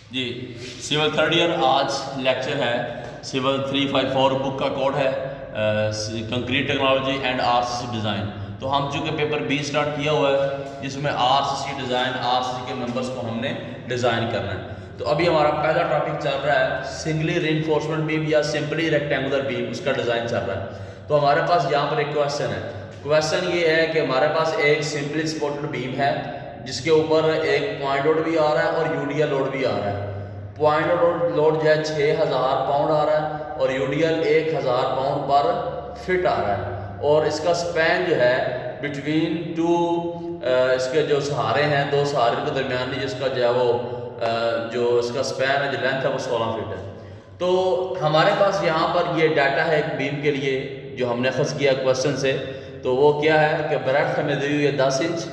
जी, civil third year आज lecture है। Civil 354 book का कोड है concrete technology and RCC design. तो हम चूँकि पेपर 20 स्टार्ट किया हुआ है जिसमें आरसीसी डिज़ाइन, आरसीसी के मेंबर्स को हमने डिज़ाइन करना है। तो अभी हमारा पहला टॉपिक चल रहा है सिंगली रीइंफोर्समेंट बीम या सिंपली रेक्टेंगुलर बीम, उसका डिज़ाइन चल रहा है। तो हमारे पास यहाँ पर एक क्वेश्चन है। क्वेश्चन ये है कि हमारे पास एक सिंपली सपोर्टेड बीम है जिसके ऊपर एक पॉइंट लोड भी आ रहा है और यूडीएल लोड भी आ रहा है। पॉइंट लोड जो है 6000 पाउंड आ रहा है और यूडीएल 1000 पाउंड पर फिट आ रहा है। और इसका स्पैन जो है बिटवीन टू इसके जो सहारे हैं, दो सहारे के दरमियान जिसका जो है वो जो इसका स्पैन है, जो लेंथ है वो 16 फीट है। तो हमारे पास यहाँ पर ये डाटा है एक बीम के लिए जो हमने अखज़ किया क्वेश्चन से। तो वो क्या है कि ब्रेड्थ हमें दी हुई है 10 इंच,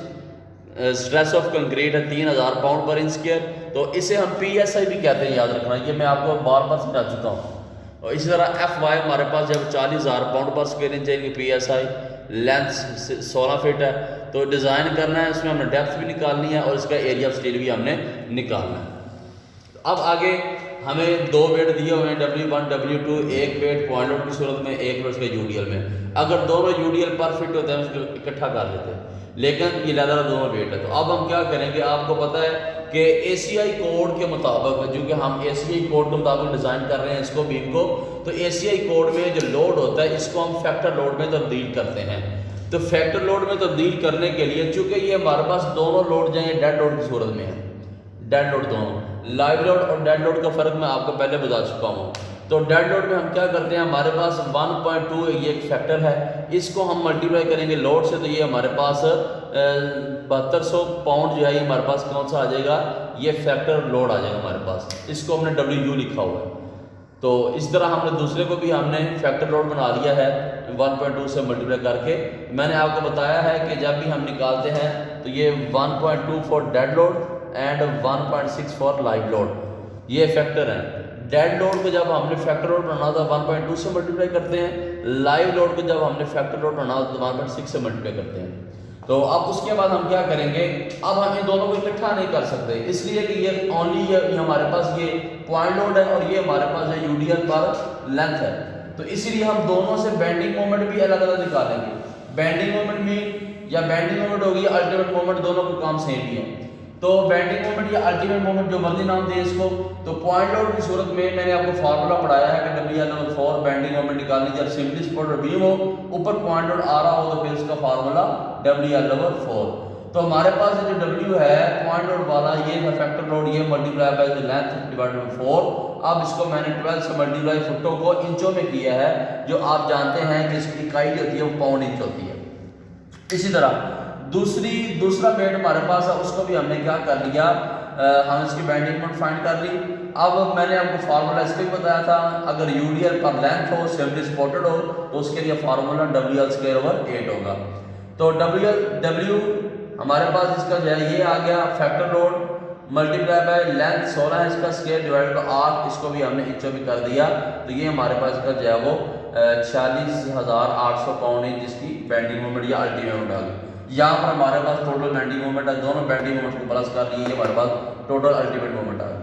स्ट्रेस ऑफ कंक्रीट है 3000 पाउंड पर इंच स्क्वायर। तो इसे हम PSI भी कहते हैं, याद रखना, ये मैं आपको बार बार समझा चुका हूँ। और इसी तरह FY हमारे पास जब 40000 पाउंड पर स्क्वायर इंच है, PSI लेंथ 16 फीट है। तो डिज़ाइन करना है, उसमें हमने डेप्थ भी निकालनी है और इसका एरिया ऑफ स्टील भी हमने निकालना है। अब आगे हमें दो बेड दिए हुए हैं W1 W2, एक बेड पॉइंट लोड की सूरत में, एक बेड उसके यूडीएल में। अगर दोनों यूडीएल पर फिट होते हैं उसको इकट्ठा कर लेते हैं, लेकिन ये लहदा दोनों वेट है। तो अब हम क्या करेंगे, आपको पता है कि ACI कोड के मुताबिक, जो कि हम ACI कोड के मुताबिक डिज़ाइन कर रहे हैं इसको बीम को, तो ACI कोड में जो लोड होता है इसको हम फैक्टर लोड में तब्दील करते हैं। तो फैक्टर लोड में तब्दील करने के लिए, चूँकि ये हमारे पास दोनों लोड जो है डेड लोड की सूरत में है, डेड लोड दोनों, लाइव लोड और डेड लोड का फ़र्क मैं आपको पहले बता चुका हूँ। तो डेड लोड में हम क्या करते हैं, हमारे पास 1.2 ये एक फैक्टर है, इसको हम मल्टीप्लाई करेंगे लोड से, तो ये हमारे पास 7200 पाउंड जो है ये हमारे पास कौन सा आ जाएगा, ये फैक्टर लोड आ जाएगा हमारे पास। इसको हमने WU लिखा हुआ है। तो इस तरह हमने दूसरे को भी हमने फैक्टर लोड बना लिया है 1.2 से मल्टीप्लाई करके। मैंने आपको बताया है कि जब भी हम निकालते हैं तो ये 1.2 for dead load and 1.6 for live load, ये फैक्टर है। डेड लोड को जब हमने फैक्टर लोड बनाना था 1.2 से मल्टीप्लाई करते हैं, लाइव लोड को जब हमने फैक्टर लोड बनाना था 1.6 से मल्टीप्लाई करते हैं। तो अब उसके बाद हम क्या करेंगे, अब हम इन दोनों को इकट्ठा नहीं कर सकते, इसलिए कि ये ओनली ये हमारे पास ये पॉइंट लोड है और ये हमारे पास है यूडीएल पर लेंथ है। तो इसीलिए हम दोनों से बेंडिंग मोमेंट भी अलग अलग निकालेंगे। बेंडिंग मोमेंट में या बेंडिंग मोमेंट होगी, अल्टीमेट मोमेंट, दोनों के काम सेम ही है। तो बेंडिंग मोमेंट या अल्टीमेट मोमेंट जो मर्जी नाम दिए इसको। तो पॉइंट लोड की सूरत में मैंने आपको फार्मूला पढ़ाया है कि WL/4 बेंडिंग मोमेंट निकालनी, जब सिंपली सपोर्टेड बीम हो, ऊपर पॉइंट लोड आ रहा हो तो फिर इसका फार्मूला WL/4। तो हमारे पास जो W है पॉइंट लोड वाला, ये है फैक्टर लोड, ये multiply by the length divided by 4। अब इसको मैंने 12 से मल्टीप्लाई फुटों को इंचों में किया है, जो आप जानते हैं कि इसकी इकाई जो होती है वो पाउंड इंच होती है। इसी तरह दूसरा बेड हमारे पास है, उसको भी हमने क्या कर लिया, हम इसकी बेंडिंग मोमेंट फाइंड कर ली। अब मैंने आपको फार्मूला इसका भी बताया था, अगर यूडीएल पर लेंथ हो, सिंपली सपोर्टेड हो, तो उसके लिए फार्मूला WL/8 होगा। तो W हमारे पास इसका जो है ये आ गया, factor load multiply by length 16 है इसका स्क्वायर डिवाइडेड बाय 8, इसको भी हमने इंचों में कर दिया। तो ये हमारे पास का जो है वो 46800 पाउंड इंच जिसकी बेंडिंग मोमेंट या अल्टीमेट मोमेंट आ गई। यहाँ पर हमारे पास टोटल बेंडिंग मोमेंट है, दोनों बेंडिंग मोमेंट को प्लस कर लिए, हमारे पास टोटल अल्टीमेट मोमेंट आ गई।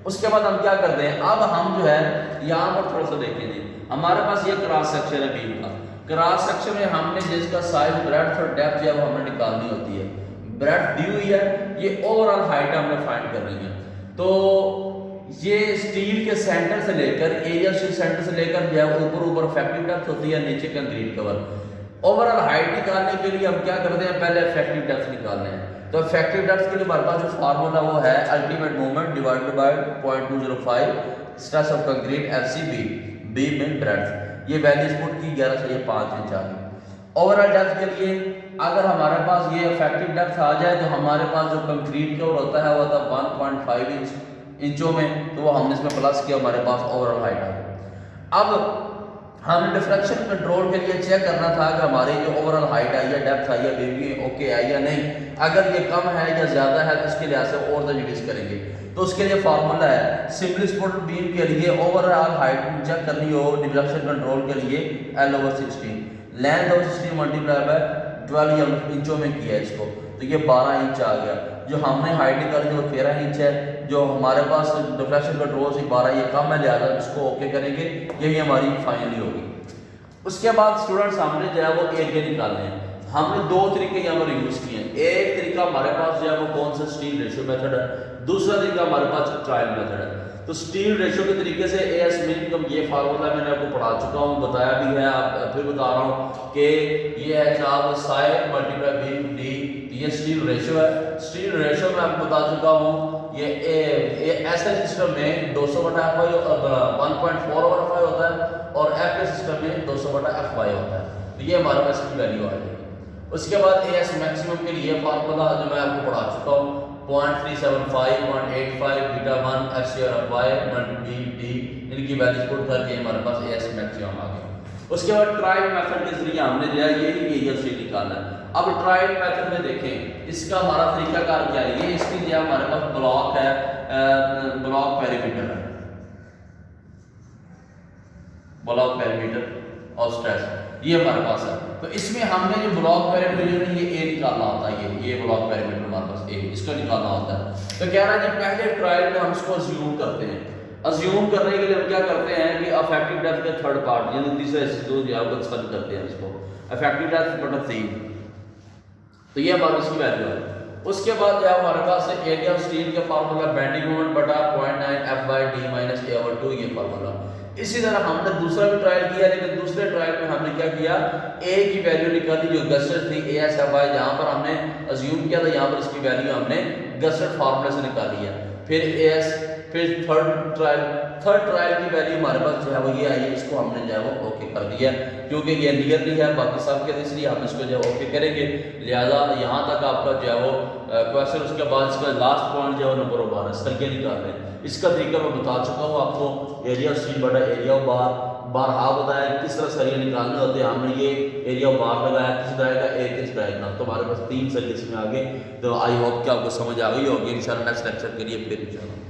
उसके बाद हम क्या करते हैं, अब हम जो है यहाँ पर थोड़ा सा देखें जी, हमारे पास ये क्रॉस सेक्शन है बीम का। क्रॉस सेक्शन में हमने जिसका साइज, ब्रेड्थ और डेप्थ जो है वो हमें निकालनी होती है। ब्रेड्थ दी हुई है, ये ओवरऑल हाइट हमने फाइंड करनी है। तो ये स्टील के सेंटर से लेकर, एरिया स्टील सेंटर से लेकर जो है ऊपर इफेक्टिव डेप्थ होती है, नीचे कंक्रीट कवर। ओवरऑल हाइट निकालने के लिए हम क्या करते हैं, पहले इफेक्टिव डेप्थ निकालने हैं। तो इफेक्टिव डेप्थ के लिए हमारे पास जो फार्मूला वो है ultimate moment divided by 0.205 stress of concrete FCB, beam in breadth. ये वैल्यूज पुट की 11 से 5 इंच आ गई। ओवरऑल डेप्थ के लिए अगर हमारे पास ये इफेक्टिव डेप्थ आ जाए तो हमारे पास जो कंक्रीट कवर होता है वो था 1.5 इंचों में, तो वो हमने इसमें प्लस किया, हमारे पास ओवरऑल हाइट आ गई। अब हमने डिफ्लेक्शन कंट्रोल के लिए चेक करना था कि हमारी जो ओवरऑल हाइट आई है, डेप्थ आई है, बीम की ओके आई या नहीं। अगर ये कम है या ज़्यादा है तो इसके लिहाज से और रिड्यूस करेंगे। तो उसके लिए फार्मूला है, सिंपली सपोर्टेड बीम के लिए ओवरऑल हाइट चेक करनी हो डिफ्लेक्शन कंट्रोल के लिए L/16, length of 16 multiply by 12 इंचों में किया इसको, तो ये 12 इंच आ गया। जो हमने हाइट निकाली वो 13 इंच है, जो हमारे पास डिफ्लेक्शन कंट्रोल से 12 ये कम है, लिहाजा इसको ओके करेंगे, यही हमारी फाइनली होगी। उसके बाद स्टूडेंट्स हमने जो है वो एरिया निकालने हैं। हमने दो तरीके यहाँ पर यूज़ किए हैं। एक तरीका हमारे पास जो है वो कौन सा स्टील रेशियो मेथड है, दूसरा तरीका हमारे पास ट्रायल मेथड है। तो स्टील रेशियो के तरीके से एएस मिनिमम ये फार्मूला मैंने आपको पढ़ा चुका हूँ, बताया भी है, आप फिर बता रहा हूँ कि ये है जनाब साई मल्टीप्लाई बी डी, ये स्टील रेशियो है। स्टील रेशियो में आपको बता चुका हूँ ये ऐसे सिस्टम में 200/FY 1.4/5 होता है और एफ के सिस्टम में 200/FY होता है। तो ये हमारे पास की वैल्यू आ जाएगी। उसके बाद एएस मैक्सिमम के लिए फार्मूला जो मैं आपको पढ़ा चुका हूँ 0.375 0.85 बीटा 1 FCR/Y डी डी, इनकी वैल्यूज पुट करके हमारे पास एएस मैक्सिमम आ गया। उसके बाद ट्रायल मेथड के जरिए हमने जो है ये एरिया से निकालना है। अब ट्रायल मेथड में देखें इसका हमारा तरीकाकार क्या है। ये इसकी जो हमारे पास ब्लॉक है, ब्लॉक पैरामीटर है, ब्लॉक पैरामीटर और स्ट्रेस ये हमारे पास है। तो इसमें हमने जो ब्लॉक पैरामीटर है ये ए निकालना होता है, ये ब्लॉक पैरामीटर हमारे पास ए, इसका निकालना होता है। तो कह रहा है जी पहले ट्रायल में हम इसको अज्यूम करते हैं। अज्यूम करने के लिए हम क्या करते हैं कि अफेक्टिव डेप्थ के थर्ड पार्ट यानी तीसरा हिस्सा जो है वो सर्च करते हैं इसको अफेक्टिव डेप्थ बटा 3, तो ये हमारी इसकी वैल्यू है। उसके बाद जो है हमारे पास एरिया ऑफ स्टील का फार्मूला बेंडिंग मोमेंट बटा 0.9F/D-A/2 ये फार्मूला। इसी तरह हमने दूसरा भी ट्रायल किया, लेकिन दूसरे ट्रायल में हमने क्या किया, ए की वैल्यू निकाली जो गस्सेट थी ASFY, जहां पर हमने अज्यूम किया था, यहां पर इसकी वैल्यू हमने गस्सेट फार्मूले से निकाली है। फिर एएस, फिर थर्ड ट्रायल की वैल्यू हमारे पास जो है वो ये आई है, इसको हमने जो है वो ओके कर दिया क्योंकि ये नियरली है बाकी सब के, इसलिए हम इसको जो है ओके करेंगे। लिहाजा यहाँ तक आपका जो है वो क्वेश्चन, उसके बाद इसका लास्ट पॉइंट जो है नंबर 12 सरिया निकालने हैं। इसका तरीका मैं बता चुका हूँ आपको, एरिया स्टील बटा एरिया बार बारहा बताया किस तरह सरिया निकालने होते हैं। हमने ये एरिया बार लगाया, किस तरह का एक किस तरह का, तो हमारे पास 3 सरिये इसमें आ गए। तो आई होप कि आपको समझ आ गई होगी। इंशाल्लाह नेक्स्ट लेक्चर के लिए फिर इंशाल्लाह